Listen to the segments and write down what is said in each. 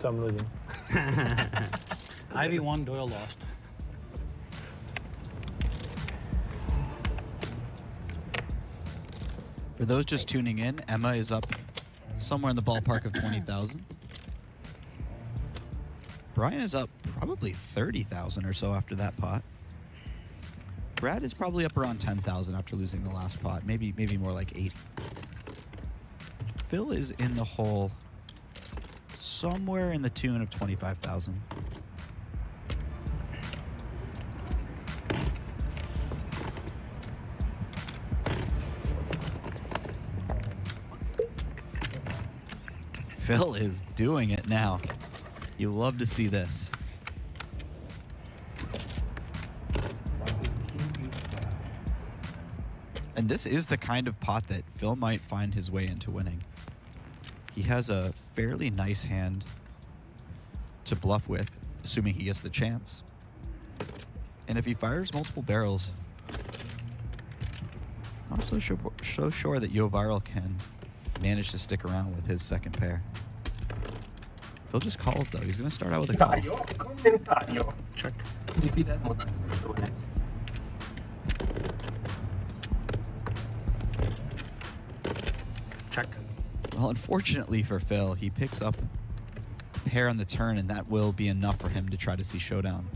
so I'm losing. Ivy won, Doyle lost. For those just tuning in, Emma is up somewhere in the ballpark of 20,000. Brian is up probably 30,000 or so after that pot. Brad is probably up around 10,000 after losing the last pot, maybe more like 8. Phil is in the hole somewhere in the tune of 25,000. Phil is doing it now. You love to see this. And this is the kind of pot that Phil might find his way into winning. He has a fairly nice hand to bluff with, assuming he gets the chance. And if he fires multiple barrels, I'm not so sure that Yo Viral can manage to stick around with his second pair. Phil just calls though. He's going to start out with a call. Check. Check. Well, unfortunately for Phil, he picks up a pair on the turn, and that will be enough for him to try to see showdown.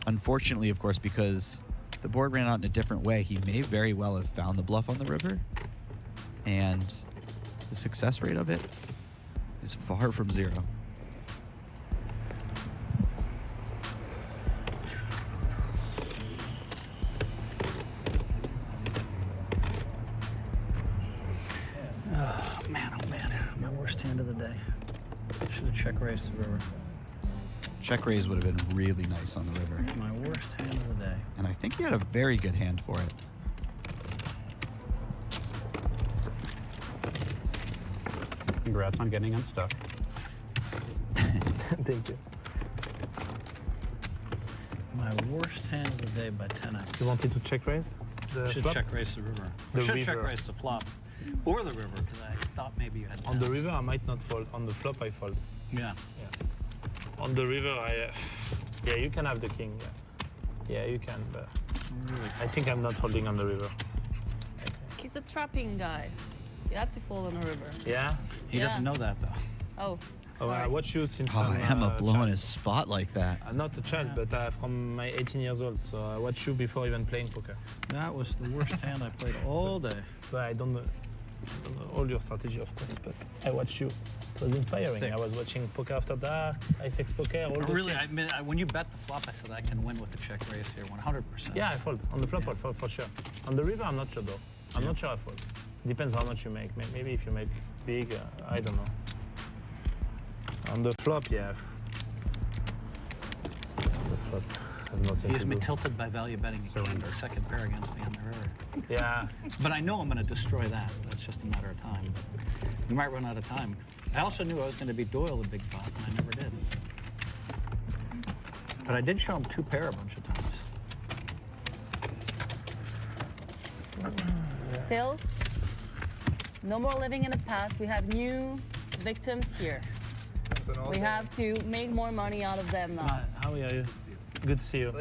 Unfortunately, of course, because the board ran out in a different way, he may very well have found the bluff on the river, and the success rate of it is far from 0. Oh man, my worst hand of the day. Should have check raised the river. Check raise would have been really nice on the river. My worst hand of the day. And I think he had a very good hand for it. Congrats on getting unstuck. Thank you. My worst hand of the day by 10x. You wanted to check raise? The Should flop? check raise the river. The Should river. check raise the flop. Or the river, because I thought maybe you had On the 10x. river, I might not fold. On the flop, I fold. Yeah. On the river, yeah, you can have the king. Yeah, you can, but I think I'm not holding on the river. He's a trapping guy. You have to fold on a river. Yeah? He doesn't know that, though. Oh, Oh, I sorry. watch you since Oh, I'm Emma blowing child. his spot like that. Not a child, but from my 18 years old, so I watch you before even playing poker. That was the worst hand I played all day. But I don't know all your strategy, of course, but I watch you. It was inspiring. Six. I was watching Poker After Dark, I6 Poker, all those Really, things. I mean, when you bet the flop, I said I can win with the check raise here, 100%. Yeah, I fold. On the flop, Yeah. I'll fold for sure. On the river, I'm not sure though. I'm not sure I fold. Depends how much you make. Maybe if you make big, I don't know. On the flop, yeah. On the flop, there's nothing He has to me do. tilted by value betting the second pair against me on the river. Yeah. But I know I'm going to destroy that. That's just a matter of time. But we might run out of time. I also knew I was going to be Doyle the big pot, and I never did. But I did show him 2 pair a bunch of times. Phil, no more living in the past. We have new victims here. We have to make more money out of them now. How are you? Good to see you.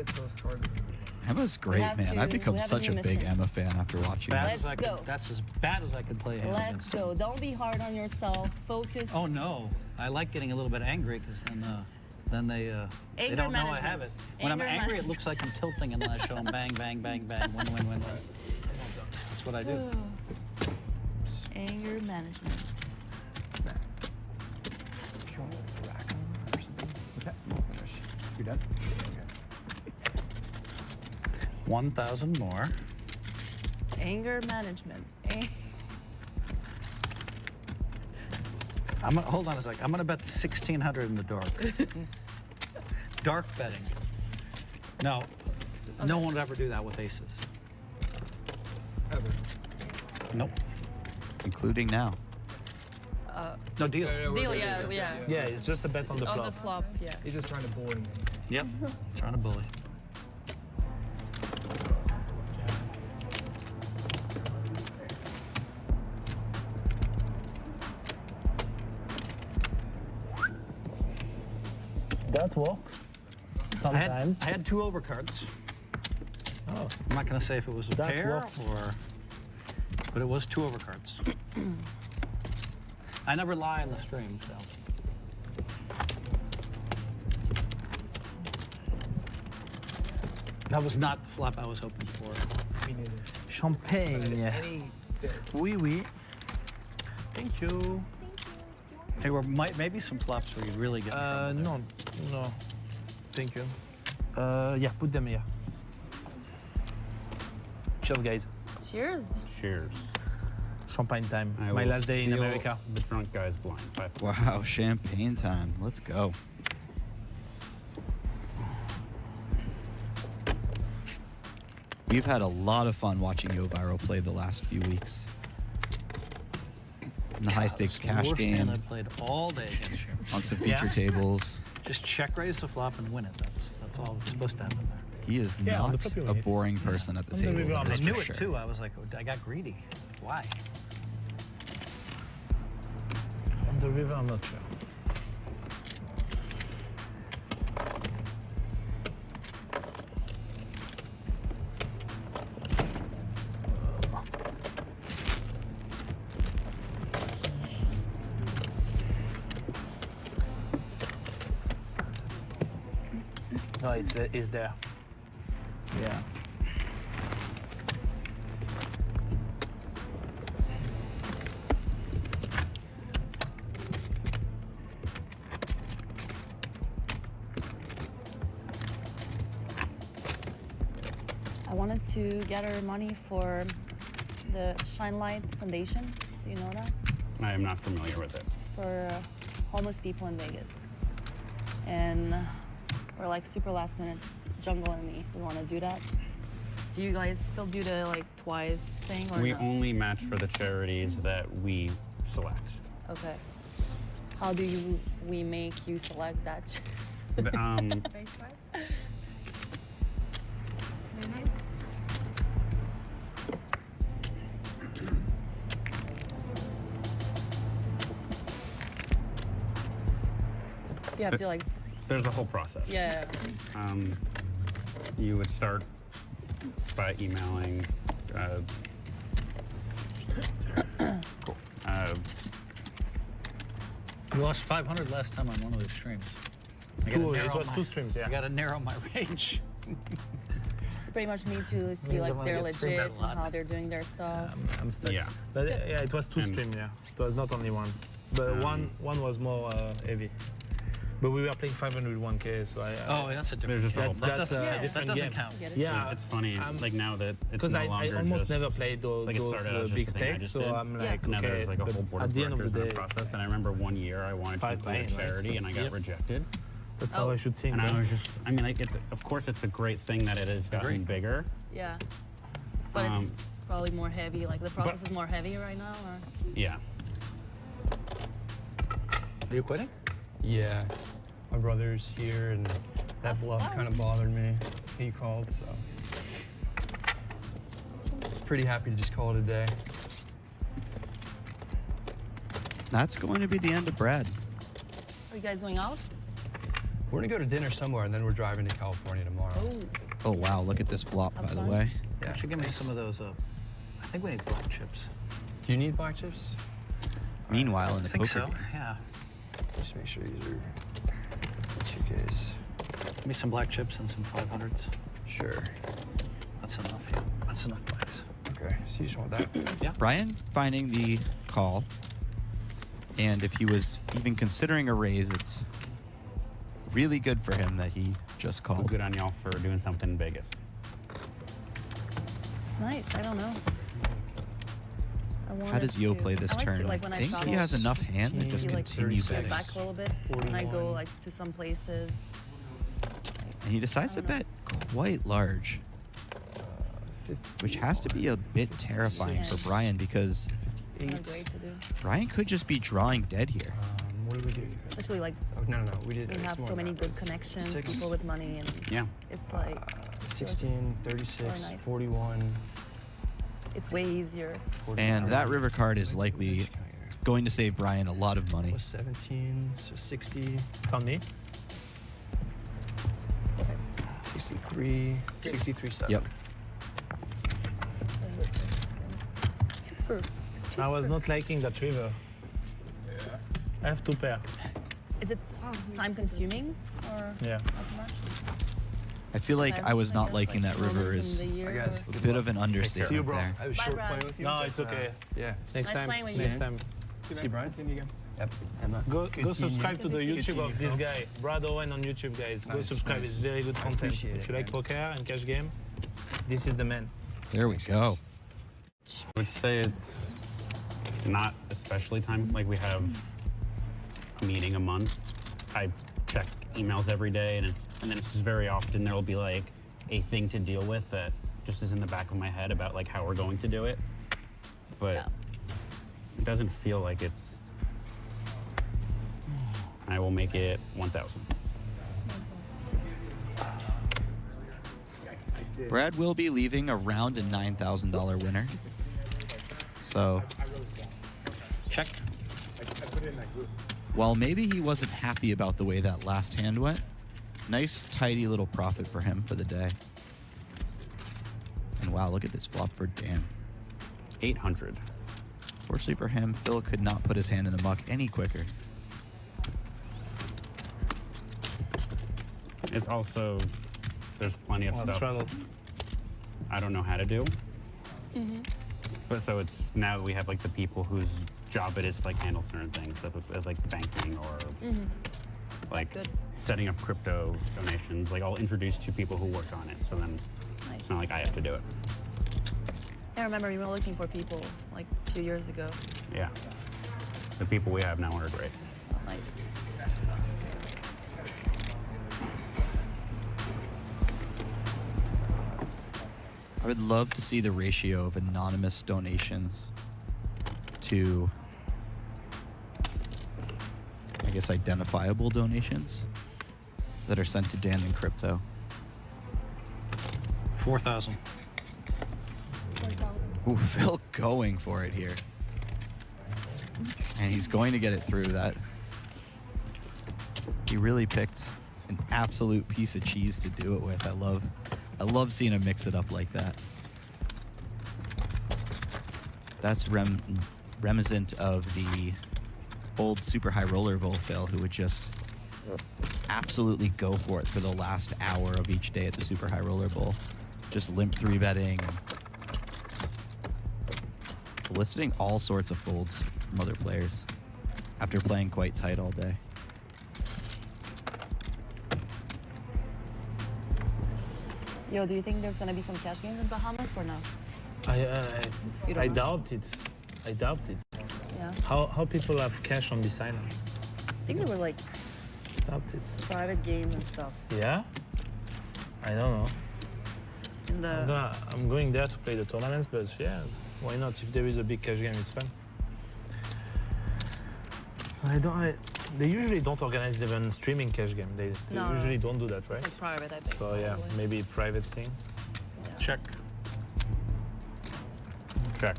Emma's great, have man. to- I've become we have such a a new big mission. Emma fan after watching Bad this. as I Let's could, go. that's as bad as I could play a hand Let's against go. Don't be hard on yourself. Focus. Oh no, I like getting a little bit angry because then they Anger don't know I management. have it. When I'm Anger angry, it management. looks like I'm tilting, and then I show them bang, bang, bang, bang, win, win, win, win. That's what I do. Anger management. You done? 1,000 more. Anger management. Hold on a sec. I'm gonna bet 1,600 in the dark. Dark betting. No, no one would ever do that with aces. Nope. Including now. No deal. Deal, yeah. Yeah, it's just a bet on the On flop. the flop, yeah. He's just trying to bully me. Yep. Trying to bully. That work. Sometimes. I had 2 overcards. Oh, I'm not gonna say if it was a That pair works. but it was 2 overcards. I never lie on the stream, so. That was not the flop I was hoping for. champagne. Oui, oui. Thank you. There were maybe some flops where you really get in trouble there. No. Thank you. Yeah, put them here. Cheers, guys. Cheers. Cheers. Champagne time. I My will last day in steal America. The drunk guy's blind. Bye. Wow, champagne time. Let's go. We've had a lot of fun watching Yo Viral play the last few weeks. In the high stakes cash Worst game, hand I played all day against you. on some feature Yeah. tables. Just check raise the flop and win it. That's all that's supposed to happen there. He is Yeah, on the not flip you a win. boring person at the On the table. river, I'm that I is knew for it sure. too. I was like, oh, I got greedy. Why? On the river, I'm not sure. No, it's there. Yeah. I wanted to get her money for the Shine Light Foundation. Do you know that? I am not familiar with it. For homeless people in Vegas. And we're like super last minute. It's Jungle and me. We want to do that. Do you guys still do the like twice thing or We no? only match for the charities that we select. Okay. How do we make you select that? Um, You have to like, there's a whole process. yeah. You would start by emailing. You lost 500 last time on one of the streams. I gotta It narrow was my- 2 streams, yeah. I gotta narrow my range. You pretty much need to see Means I like wanna they're get streamed legit a and lot. how they're doing their stuff. I'm stuck. Yeah. But yeah, it was 2 And- streams, yeah. It was not only one. But one was more heavy. But we were playing 501k, so I. Oh, that's a different. There's just a whole. That's doesn't, a Yeah. different that doesn't game. count. Get it? Yeah, It's funny, like now that it's because no I longer almost just, never played those, like it started out as big just a thing I stakes, just so did. I'm Yeah. like, Now okay. there's like a whole but board at of the end of the directors day, and a process. And I remember one year I wanted to Five include a playing, right? charity and I got Yep. rejected. that's how I should think. And I right? was just, I mean, like it's of course it's a great thing that it has gotten Agreed. bigger. Yeah. But it's Um, probably more heavy. Like the process is more heavy right now. Or? Yeah. Are you quitting? Yeah, my brother's here, and that bluff kind of bothered me. He called, so pretty happy to just call it a day. That's going to be the end of Brad. Are you guys going out? We're gonna go to dinner somewhere, and then we're driving to California tomorrow. Oh, Oh wow, look at this flop, by the way. Yeah. You should give me some of those. I think we need black chips. Do you need black chips? Meanwhile, in I the think poker so. game, Yeah. Just make sure these are 2Ks. Give me some black chips and some 500s. Sure. That's enough. Yeah. That's enough blacks. Okay, so you just want that? Brian finding the call, and if he was even considering a raise, it's really good for him that he just Well, called. good on y'all for doing something in Vegas. it's nice. I don't know. I How does Yo wanted play to- this I like to, turn? like, when I I think he travel, has enough hand to just you, like, continue Go betting. back a little bit and I go 41. like to some places. And he decides to bet quite large, which has to be a bit terrifying for Yes. Brian because Kind 8. of great to do, Brian could just be drawing dead here. What did we do? especially like Oh, no, we did. we it's have more so than many that. good connections, 6. people with money, and Yeah. it's like 16, 36, nice. 41. it's way easier. 49. And that river card is likely going to save Brian a lot of money. Was 17, so 60. It's on me. 63-7. Yep. I was not liking that river. I have two pair. Is it time consuming or Yeah. not too much? I feel like I was not liking that river Moments is in the year I guess. or- a bit of an See you, understatement bro. there. I was Bye, short Brad. playing with you. No, but, it's okay. Yeah. Next Nice time. playing with you. Next time. See Brian? See you again. Yep. Go Good seeing you. subscribe to the Good to YouTube see of you, this bro. guy, Brad Owen on YouTube, guys. Go Nice, subscribe. nice. It's very good I content. appreciate If it, you like man. poker and cash game, this is the man. There we go. I would say it's not especially time. Like we have a meeting a month. I check emails every day, and then it's just very often there will be like a thing to deal with that just is in the back of my head about like how we're going to do it. But Yeah. it doesn't feel like it's. I will make it 1,000. Brad will be leaving around a $9,000 winner. So Check. while maybe he wasn't happy about the way that last hand went, nice tidy little profit for him for the day. And wow, look at this flop for Dan. 800. Fortunately for him, Phil could not put his hand in the muck any quicker. It's also there's plenty of Well, stuff straddle. I don't know how to do. But so it's now that we have like the people whose job it is to like handle certain things, such as like banking or like good. setting up crypto donations. Like I'll introduce two people who work on it, so then Nice. it's not like I have to do it. I remember we were looking for people like 2 years ago. Yeah, the people we have now are great. Nice. I would love to see the ratio of anonymous donations to, I guess, identifiable donations that are sent to Dan in crypto. 4,000. Ooh, Phil going for it here. And he's going to get it through that. He really picked an absolute piece of cheese to do it with. I love seeing him mix it up like that. That's reminiscent of the old super high roller bowl Phil, who would just absolutely go for it for the last hour of each day at the super high roller bowl. Just limp 3-betting, eliciting all sorts of folds from other players after playing quite tight all day. Yo, do you think there's gonna be some cash games in Bahamas or no? I You don't know? doubt it. I doubt it. Yeah. How people have cash on this island? I think there were like Doubt it. private games and stuff Yeah? I don't know. in the. I'm going there to play the tournaments, but yeah, why not? If there is a big cash game, it's fun. They usually don't organize even streaming cash game. They No. usually don't do that, right? It's like private, I think. So yeah, probably. maybe private thing. Yeah. Check. Check.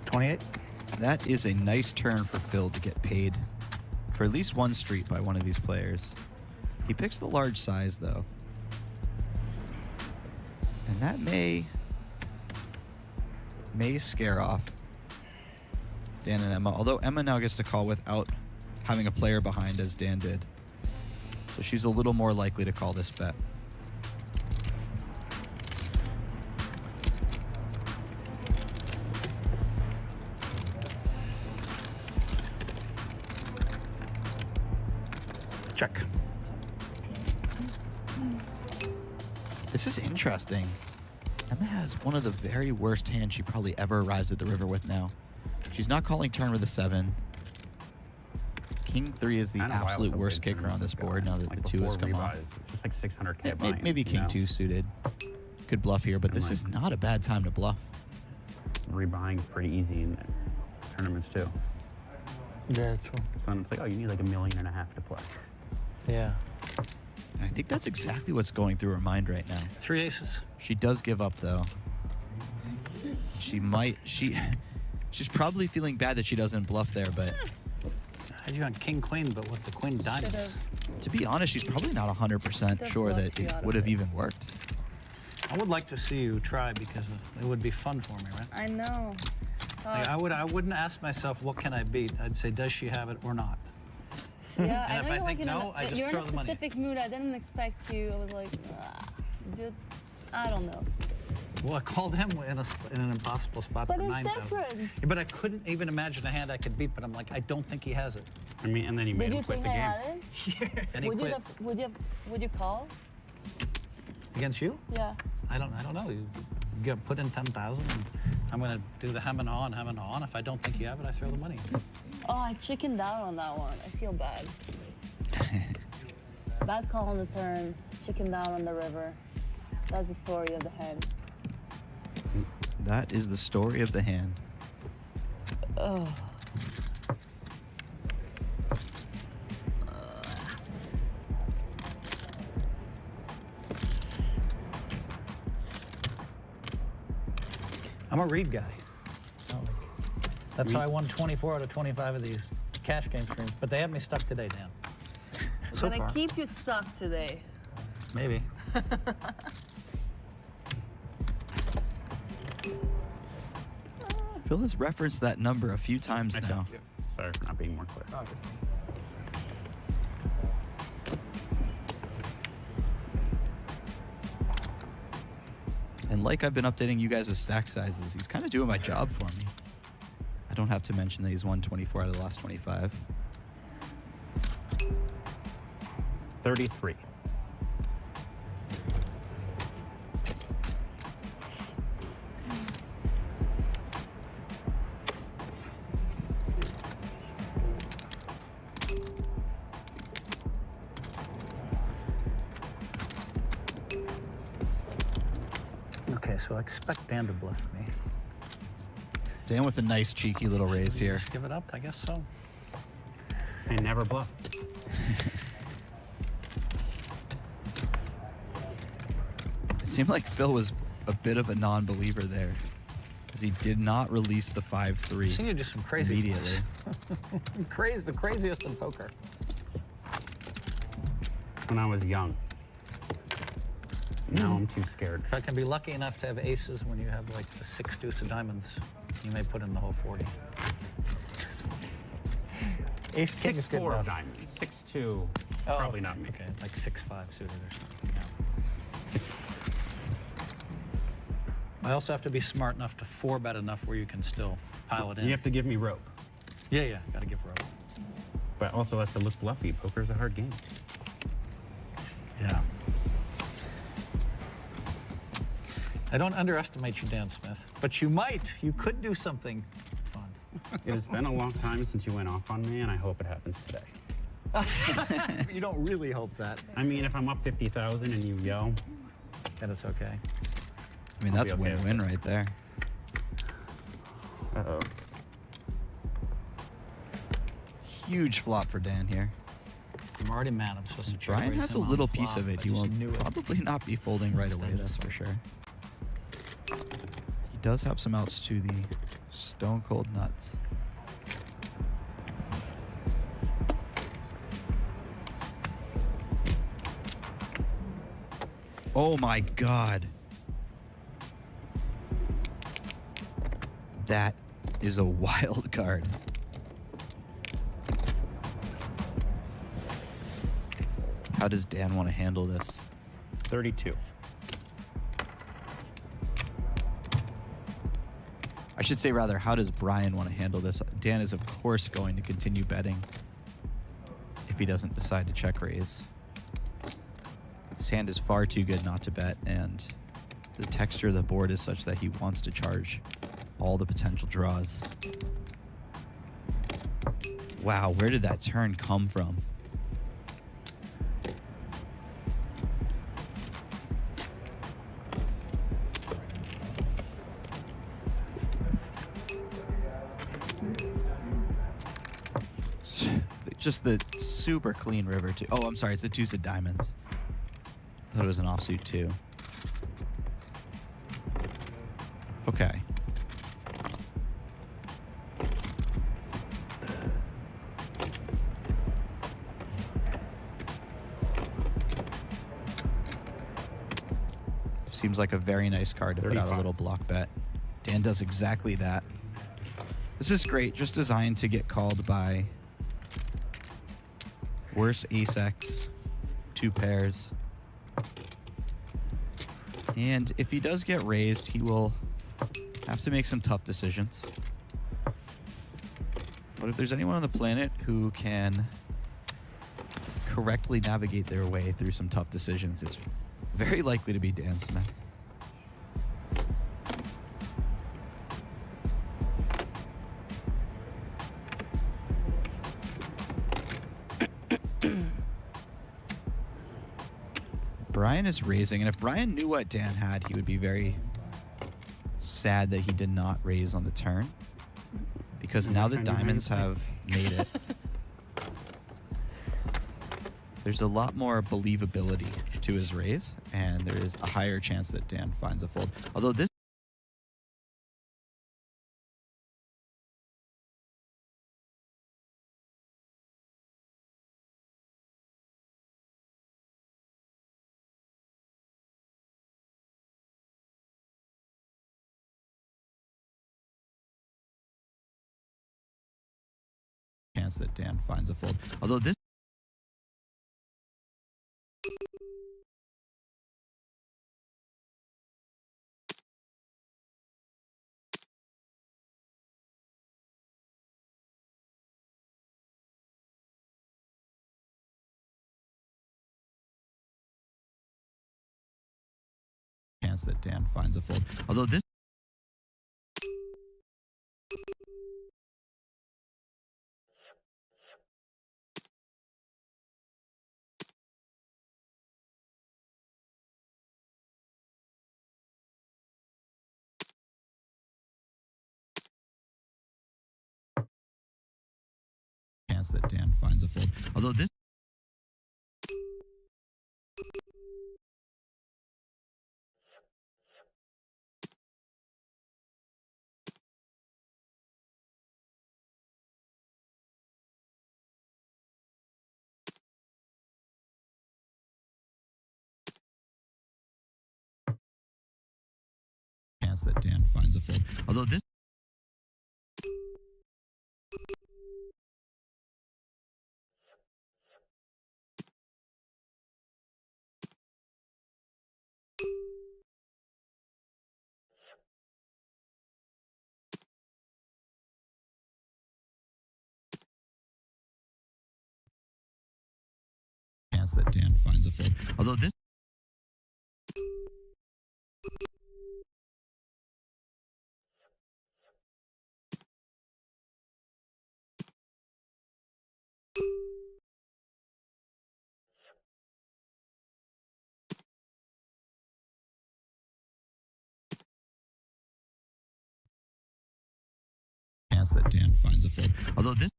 $28. That is a nice turn for Phil to get paid for at least one street by one of these players. He picks the large size though. And that may scare off Dan and Emma, although Emma now gets to call without having a player behind as Dan did. So she's a little more likely to call this bet. Check. This is interesting. Emma has one of the very worst hands she probably ever arrives at the river with now. She's not calling turn with a 7. King 3 is the Kinda wild absolute how worst big kicker on tournaments this have board now gone. that Like the 2 has before come on. rebuyes, it's just like 600K Yeah, buying, maybe you King know? 2 suited. Could bluff here, but And this like- is not a bad time to bluff. Rebuying is pretty easy in tournaments too. Yeah, true. So then it's like, oh, you need like $1.5 million to play. Yeah. And I think that's exactly what's going through her mind right now. 3 aces. She does give up though. She's probably feeling bad that she doesn't bluff there, but I had you on king queen, but with the queen of diamonds. to be honest, she's probably not 100% sure bluff that you it out of would have this. even worked. I would like to see you try because it would be fun for me, right? I know. Like, I wouldn't ask myself, what can I beat? I'd say, does she have it or not? Yeah, And if know I you're think like no, I just you're throw in a the money. specific mood. I didn't expect you. I was like, dude, I don't know. Well, I called him in an impossible spot But for it's 9,000. different. Yeah, but I couldn't even imagine a hand I could beat. But I'm like, I don't think he has it. I mean, and then he made Did him you quit think the I game. had it? And he Would quit. would you call? Against you? Yeah. I don't know. You get put in 10,000. And I'm gonna do the hem and haw and hem and haw. And if I don't think you have it, I throw the money. Oh, I chickened out on that one. I feel bad. Bad call on the turn. Chickened out on the river. That's the story of the hand. That is the story of the hand. Oh. I'm a read guy. That's how I won 24 out of 25 of these cash game streams. But they have me stuck today, Dan. So I'm gonna far, keep you stuck today. maybe. Phil has referenced that number a few times I now. told you. Sorry for not being more clear. And like I've been updating you guys with stack sizes, he's kind of doing my job for me. I don't have to mention that he's won 24 out of the last 25. 33. Okay, so I expect Dan to bluff me. Dan with a nice cheeky little raise here. Just give it up, I guess so. I never bluff. It seemed like Phil was a bit of a non-believer there, because he did not release the I've seen 5-3 you do some crazy immediately. bluffs. The craziest in poker. When I was young. Now I'm too scared. If I can be lucky enough to have aces when you have like the 6 deuce of diamonds, you may put in the whole 40. Ace king is good 6-4 enough. of diamonds. 6-2. Probably not me. Okay, like 6-5 suited or something. Yeah. I also have to be smart enough to 4-bet enough where you can still pile it in. You have to give me rope. Yeah, gotta give rope. But also has to look bluffy. Poker's a hard game. Yeah. I don't underestimate you, Dan Smith, but you might. You could do something fun. It has been a long time since you went off on me, and I hope it happens today. You don't really hope that. I mean, if I'm up 50,000 and you yell, And it's okay. I mean, I'll that's be okay with win-win right there. uh-oh. Huge flop for Dan here. I'm already mad. I'm supposed to check Brian raise has a him on little the piece flop. of it. I He just will knew it. probably not be folding right away, that's for sure. He does have some outs to the stone cold nuts. Oh my God. That is a wild card. How does Dan want to handle this? 32. I should say rather, how does Brian want to handle this? Dan is of course going to continue betting if he doesn't decide to check raise. His hand is far too good not to bet, and the texture of the board is such that he wants to charge all the potential draws. Wow, where did that turn come from? Just the super clean river too. Oh, I'm sorry, it's the deuce of diamonds. Thought it was an offsuit too. Okay. seems like a very nice card to put out a 35. little block bet. Dan does exactly that. This is great, just designed to get called by worse ace-x, 2 pairs. And if he does get raised, he will have to make some tough decisions. But if there's anyone on the planet who can correctly navigate their way through some tough decisions, it's very likely to be Dan Smith. Brian is raising, and if Brian knew what Dan had, he would be very sad that he did not raise on the turn. Because now that diamonds have made it, there's a lot more believability to his raise, and there is a higher chance that Dan finds a fold. Although this chance that Dan finds a fold. Although this chance that Dan finds a fold. Although this chance that Dan finds a fold. Although this chance that Dan finds a fold. Although this chance that Dan finds a fold. Although this chance that Dan finds a fold. Although this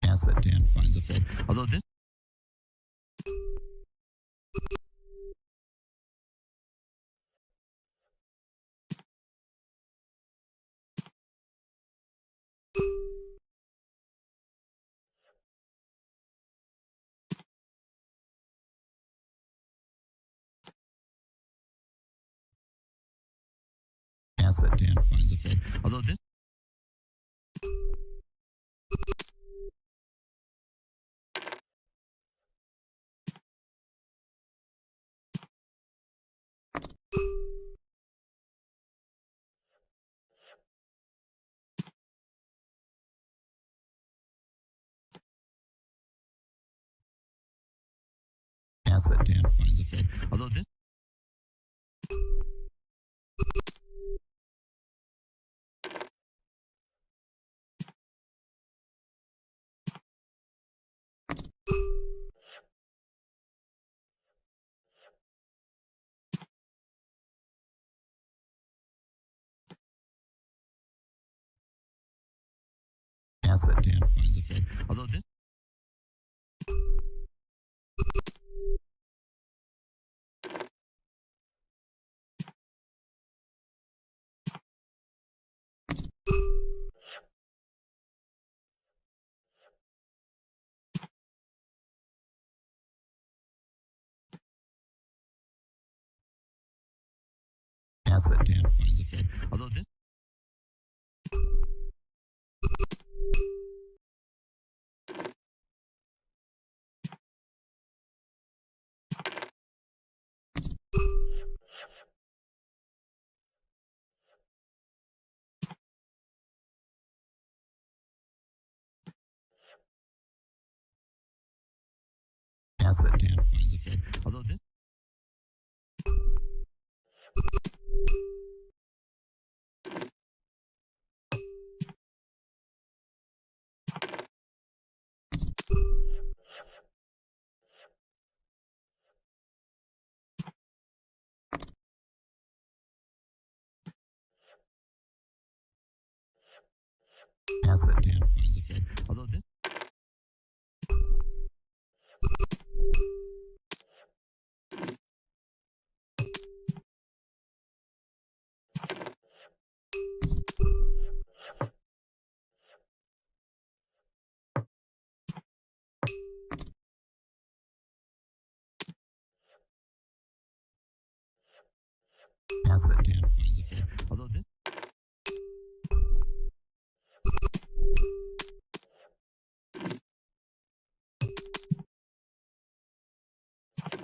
chance that Dan finds a fold. Although this chance that Dan finds a fold. Although this chance that Dan finds a fold. Although this chance that Dan finds a fold. Although this As that Dan finds a fold. Although this as that Dan finds a fold. Although this as that Dan finds a fold. Although this as that Dan finds a fold. Although this as that Dan finds a fold. Although this as that Dan finds a fold. Although this as that Dan finds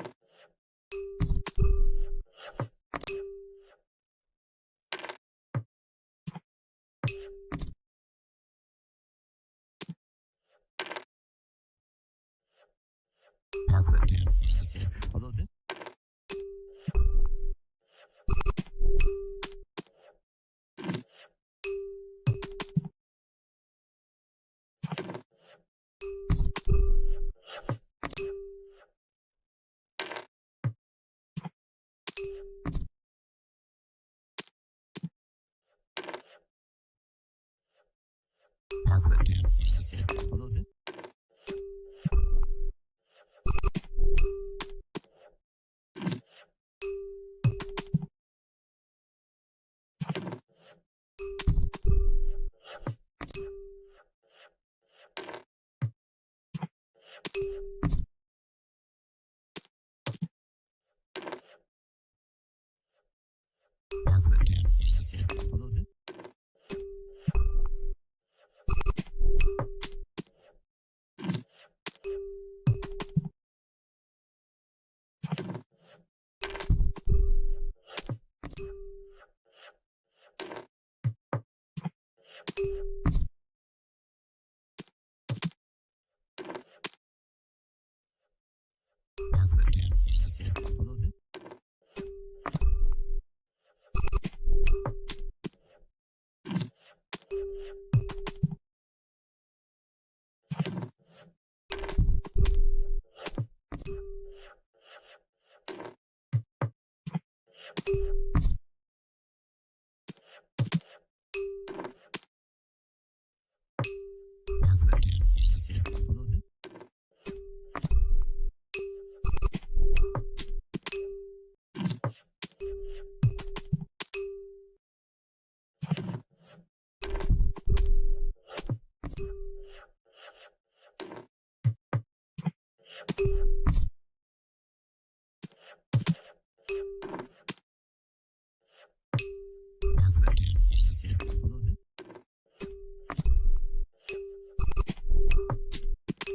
a fold. Although this as that Dan finds a fold. Although this as that Dan finds a fold. Although this as that Dan finds a fold. Although this as that Dan finds a fold.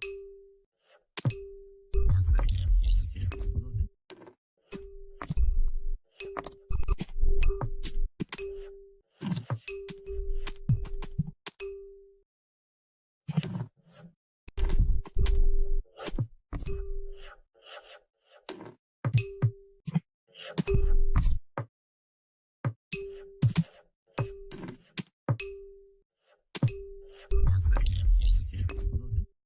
Although this as that Dan finds a fold. Although this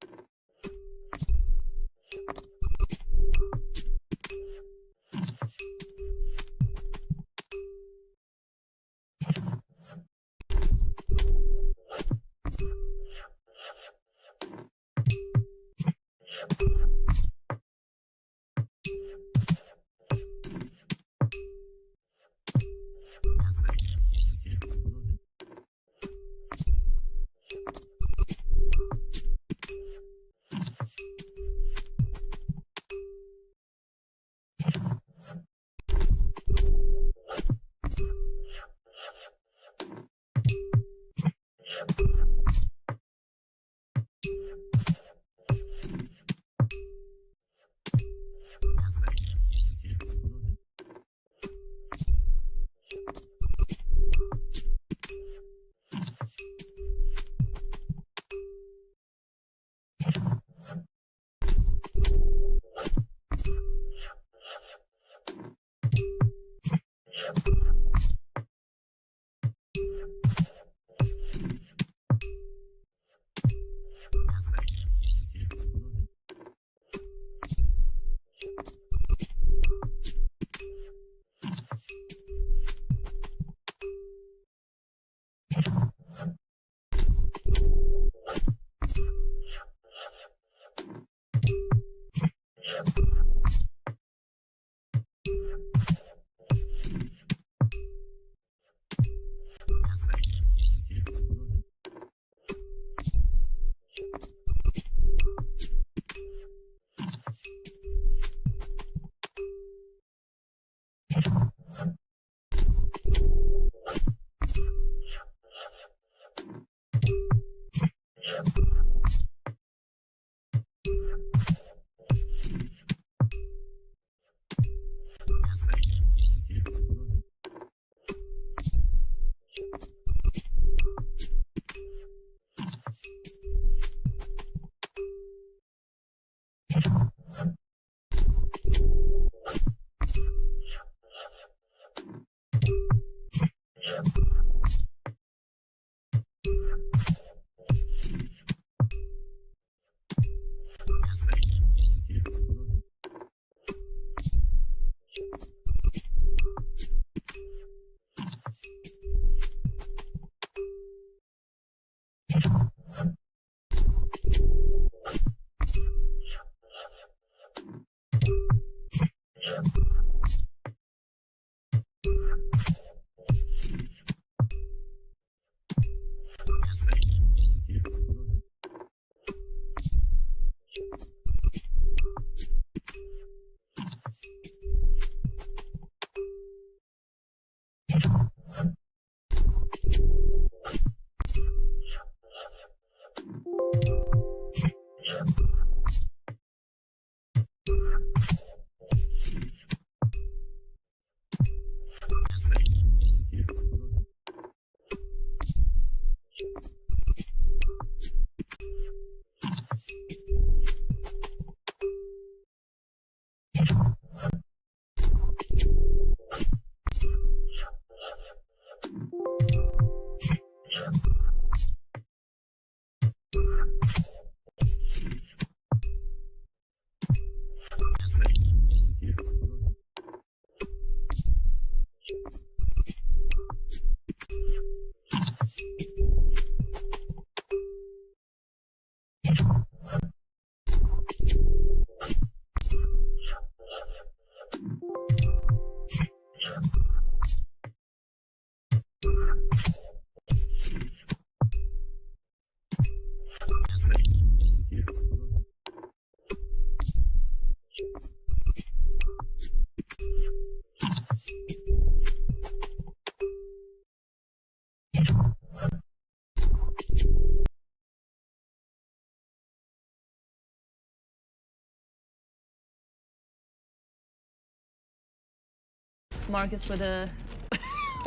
Marcus with a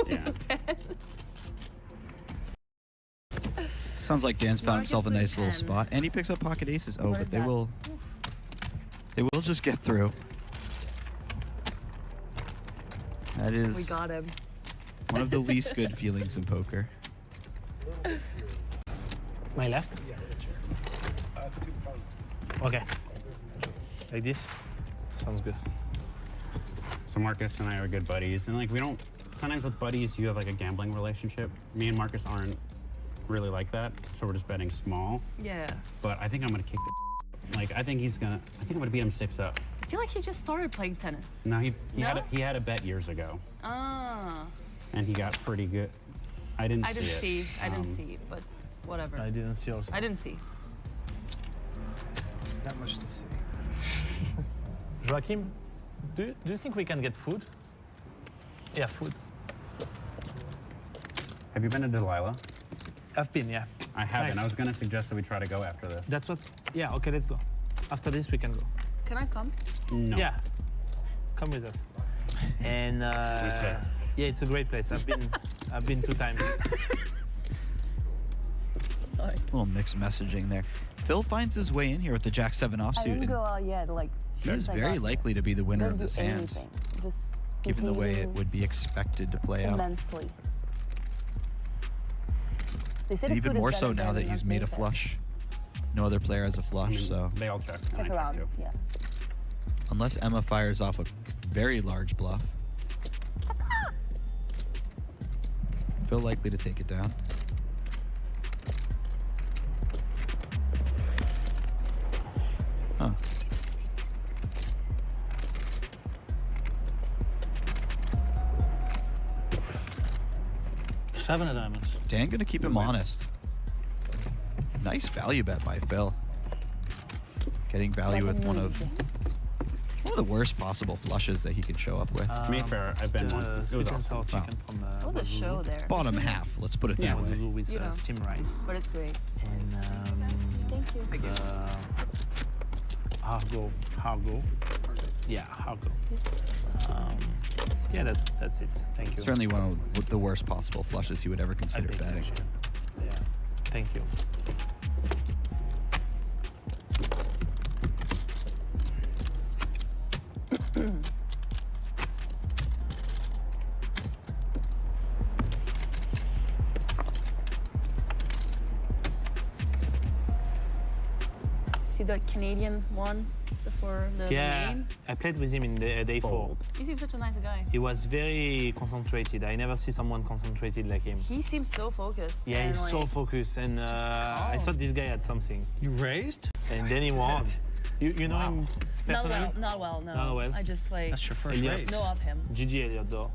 Yeah. Sounds like Dan's found Marcus himself a with nice little 10. spot, and he picks up pocket aces. Oh, What but is they that? will just get through. That We is got him. one of the least good feelings in poker. My left? Okay. Like this? Sounds good. So Marcus and I are good buddies, and like we don't. Sometimes with buddies, you have like a gambling relationship. Me and Marcus aren't really like that, so we're just betting small. Yeah. But I think I'm gonna kick the. Like I think he's gonna. I think I'm gonna beat him 6-up. I feel like he just started playing tennis. No, he No? had a bet years ago, Ah. and he got pretty good. I didn't I didn't see it. see. I didn't see, but whatever. I didn't see also. I didn't see. Not much to see. Joachim, do you think we can get food? Yeah, food. Have you been to Delilah? I've been, yeah. I haven't. Nice. I was gonna suggest that we try to go after this. That's what. Yeah. Okay, let's go. After this, we can go. Can I come? No. Yeah. Come with us. And Okay. yeah, it's a great place. I've been 2 times. A little mixed messaging there. Phil finds his way in here with the Jack-7 offsuit, and out yet. Like he is very likely to be the winner of this hand, Just given the way it would be expected to play out. immensely. They say And the even food is more better so now than that he's made a North flush. No other player has a I flush, mean, so they all check. and I Check check around. too. Yeah. unless Emma fires off a very large bluff, Phil likely to take it down. Huh. Seven of diamonds. Dan gonna keep him honest. Nice value bet by Phil. Getting value with one of the worst possible flushes that he could show up with. To be fair, I've been once. It was Sweet and awesome. sour chicken from Oh, the Wazuzu. show there. Bottom half, let's put it that way. Wazuzu with You know. steamed rice. But it's great. And Thank you. Hargo. Yeah, Hargo. Yeah, that's it. Thank you. Certainly one of the worst possible flushes he would ever I consider think, betting. actually. Yeah. Thank you. See the Canadian one? before the Yeah, main? I played with him in the day 4. He seems such a nice guy. He was very concentrated. I never see someone concentrated like him. He seems so focused. Yeah, and, he's so like, focused, and I calm. thought this guy had something, You raised? and then he won. You know him Not personally? well, not well, no. Not well. I just like That's your first Elias. race. know of him. Gigi Elliott though,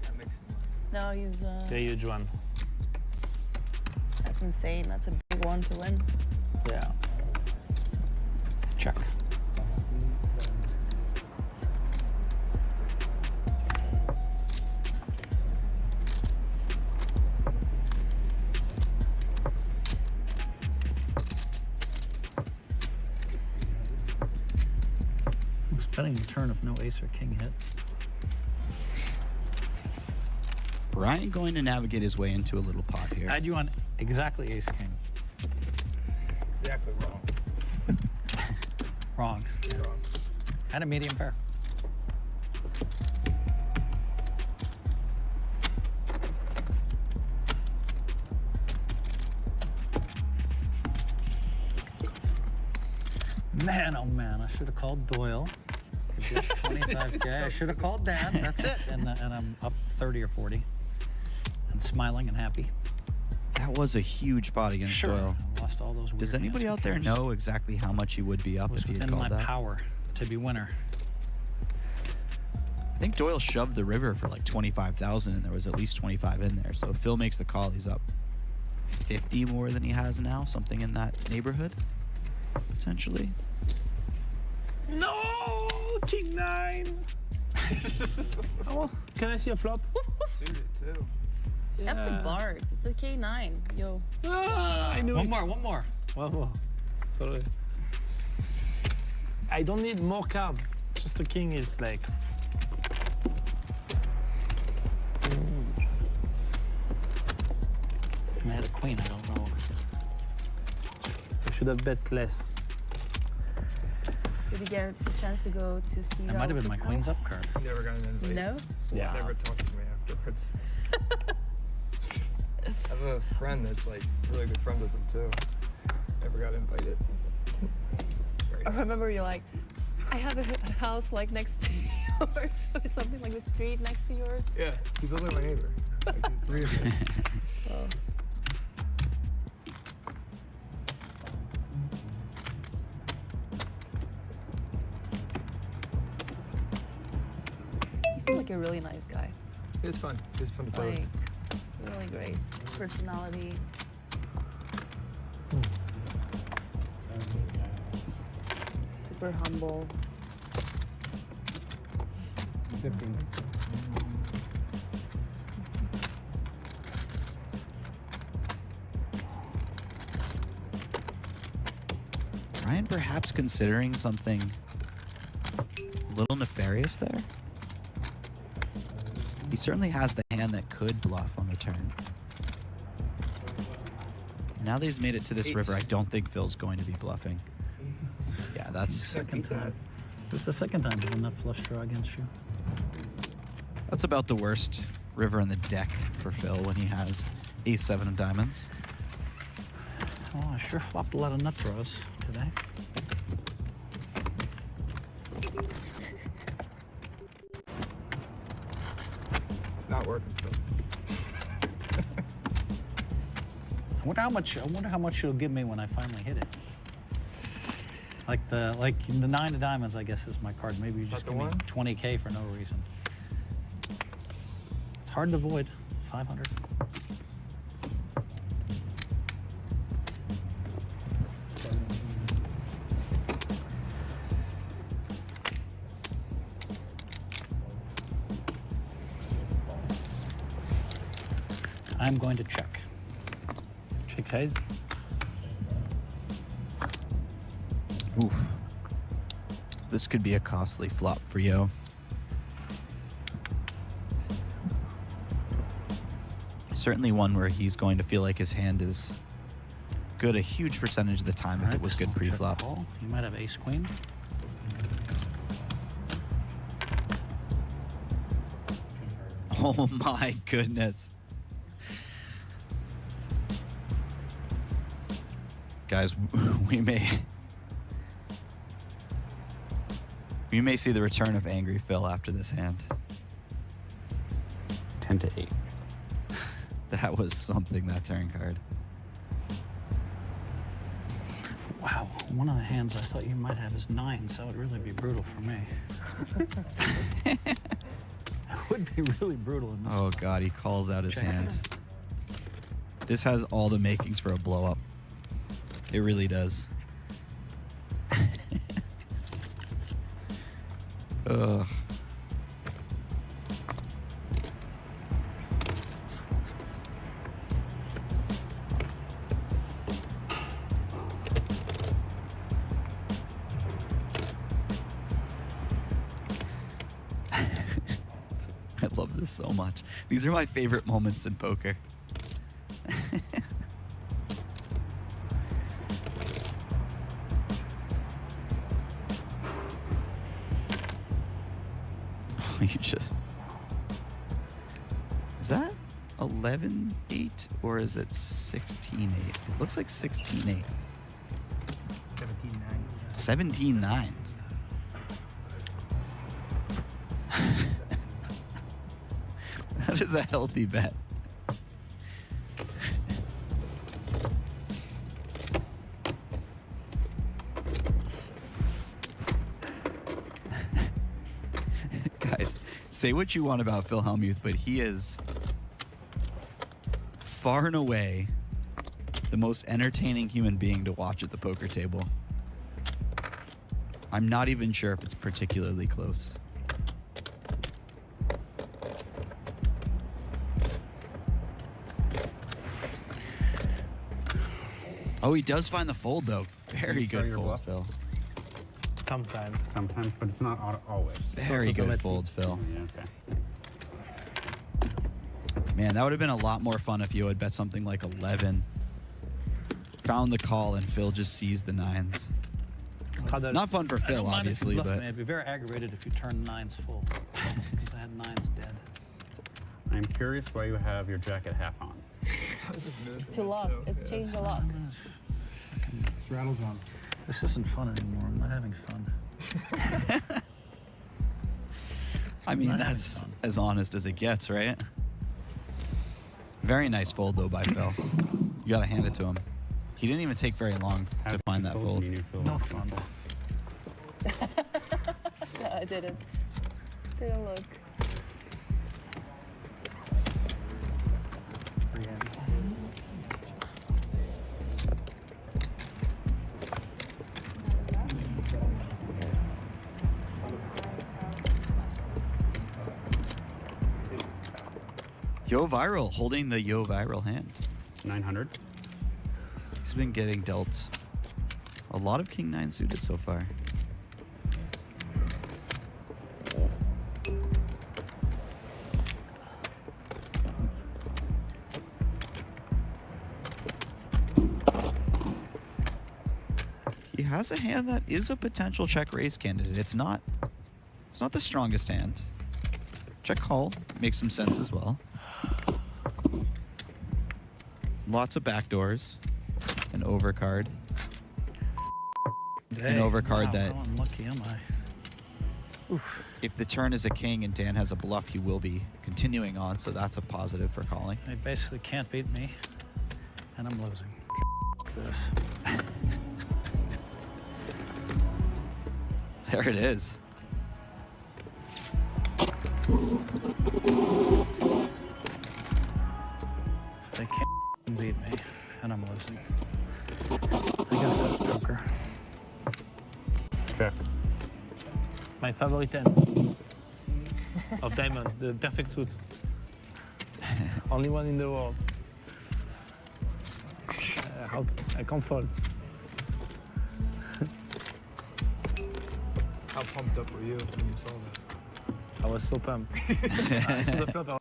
No, he's very huge one. that's insane. That's a big one to win. Yeah. Check. I was betting the turn if no ace or king hit. Brian going to navigate his way into a little pot here. I had you on exactly ace king. Exactly wrong. Wrong. Wrong. And a medium pair. Man, oh man, I should have called Doyle. 25K. I should have called Dan. That's it. And I'm up 30 or 40 and smiling and happy. That was a huge pot against Sure. Doyle. I lost all those. Does weird anybody hands out there with pairs. know exactly how much he would be up It was if he had within my called that? power to be winner. I think Doyle shoved the river for like 25,000, and there was at least 25 in there. So if Phil makes the call, he's up 50 more than he has now, something in that neighborhood, potentially. No, King 9. Oh, can I see a flop? Suited too. That's the bar. It's a K9. Yo. Ah, I knew One it. more, one more. One more. Sorry. I don't need more cards. Just a king is like. I had a queen, I don't know. I should have bet less. Did you get the chance to go to see? That might have been my queen's up card. Never got an invite. No. Yeah. Never talked to me afterwards. I have a friend that's like really good friend with him too. Never got invited. Very I remember you're like, I have a house like next to yours or something like the street next to yours. Yeah, he's literally my neighbor. Like, he's 3 of them. Oh. He seems like a really nice guy. It was fun. It was fun to play Like, with. really great personality. Super humble. 15. Brian perhaps considering something a little nefarious there. He certainly has the hand that could bluff on the turn. Now that he's made it to this river, I don't think Phil's going to be bluffing. Yeah, that's Second time. This is the second time there's enough flush draw against you. that's about the worst river in the deck for Phil when he has ace-7 of diamonds. Oh, I sure flopped a lot of nut draws today. It's not working, Phil. I wonder how much you'll give me when I finally hit it. Like the 9 of diamonds, I guess, is my card. Maybe you just the give me one? 20K for no reason. It's hard to avoid. 500. I'm going to check. Check raise. Oof. This could be a costly flop for Yo. Certainly one where he's going to feel like his hand is good a huge percentage of the time if it was good Check pre-flop. call. You might have ace queen. Oh my goodness. Guys, we may We may see the return of angry Phil after this hand. 10 to 8. That was something, that turn card. Wow, one of the hands I thought you might have is 9s. That would really be brutal for me. That would be really brutal in this. Oh God, he calls out his Check. hand. This has all the makings for a blow up. It really does. Ugh. I love this so much. These are my favorite moments in poker. You just... Is that 11-8 or is it 16-8? It looks like 16-8. 17-9. That is a healthy bet. Guys, say what you want about Phil Hellmuth, but he is far and away the most entertaining human being to watch at the poker table. I'm not even sure if it's particularly close. Oh, he does find the fold, though. Very You start good your folds, bluff? Phil. Sometimes. Sometimes, but it's not always. Very good automatic. folds, Phil. Yeah, okay. Man, that would have been a lot more fun if you had bet something like 11. Found the call and Phil just sees the 9s. Straddle. Not fun for I Phil, don't mind if you obviously, bluff but me. I'd be very aggravated if you turned 9s full. Because I had 9s dead. I'm curious why you have your jacket half on. This is new for To me, lock. too. It's Yeah. changed a lot. Rattles on. This isn't fun anymore. I'm not having fun. I mean, Not that's having fun. as honest as it gets, right? Very nice fold, though, by Phil. You gotta hand it to him. He didn't even take very long to Have find you that told fold. me you feel No like fun. Yeah, I didn't. Didn't look. Yo Viral holding the Yo Viral hand. 900. He's been getting dealt a lot of King 9 suited so far. He has a hand that is a potential check raise candidate. It's not the strongest hand. Check call makes some sense as well. Lots of backdoors. An overcard. Hey, overcard wow, that- How unlucky am I? Oof. If the turn is a king and Dan has a bluff, he will be continuing on, so that's a positive for calling. They basically can't beat me. And I'm losing. This. There it is. They can't beat me. And I'm losing. I guess that's poker. Check. My favorite hand of diamond, the perfect suit. Only one in the world. I can't fall. How pumped up were you when you saw that? I was so pumped. I saw the flop. I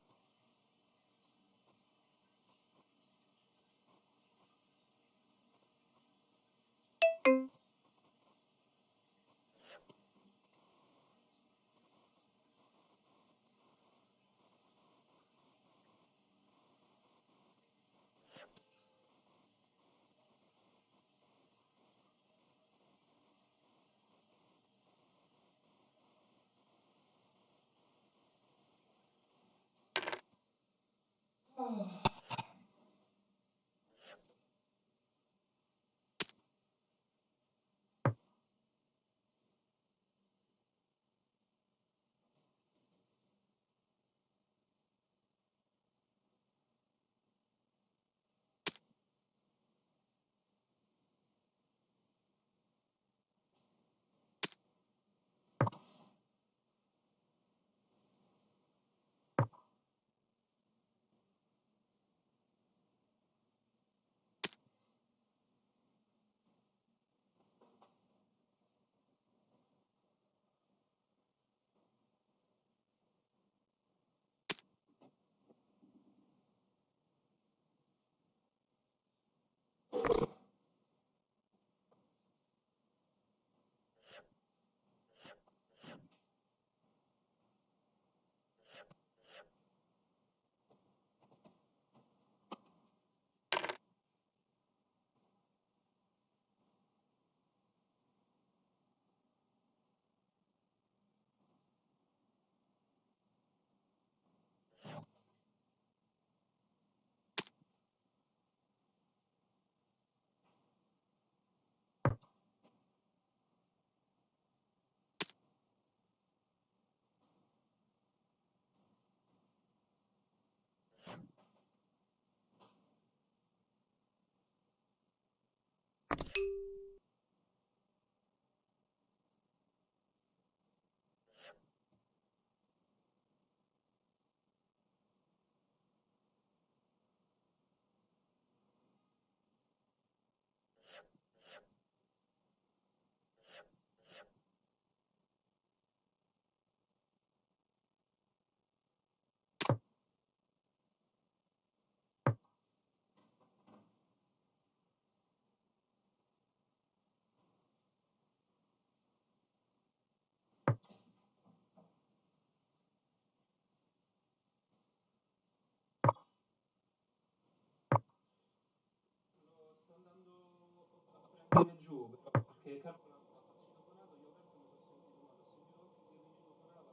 Come giù, però, perché calcola quando ho citofonato, io aperto mi sono sentito male, ho sentito anche che il vicino suonava,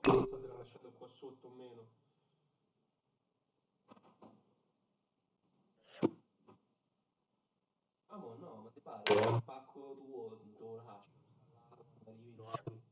non so se l'ha lasciato qua sotto o meno. No, ma ti pare? È un pacco tuo, te lo lascio, arrivi, lo apri.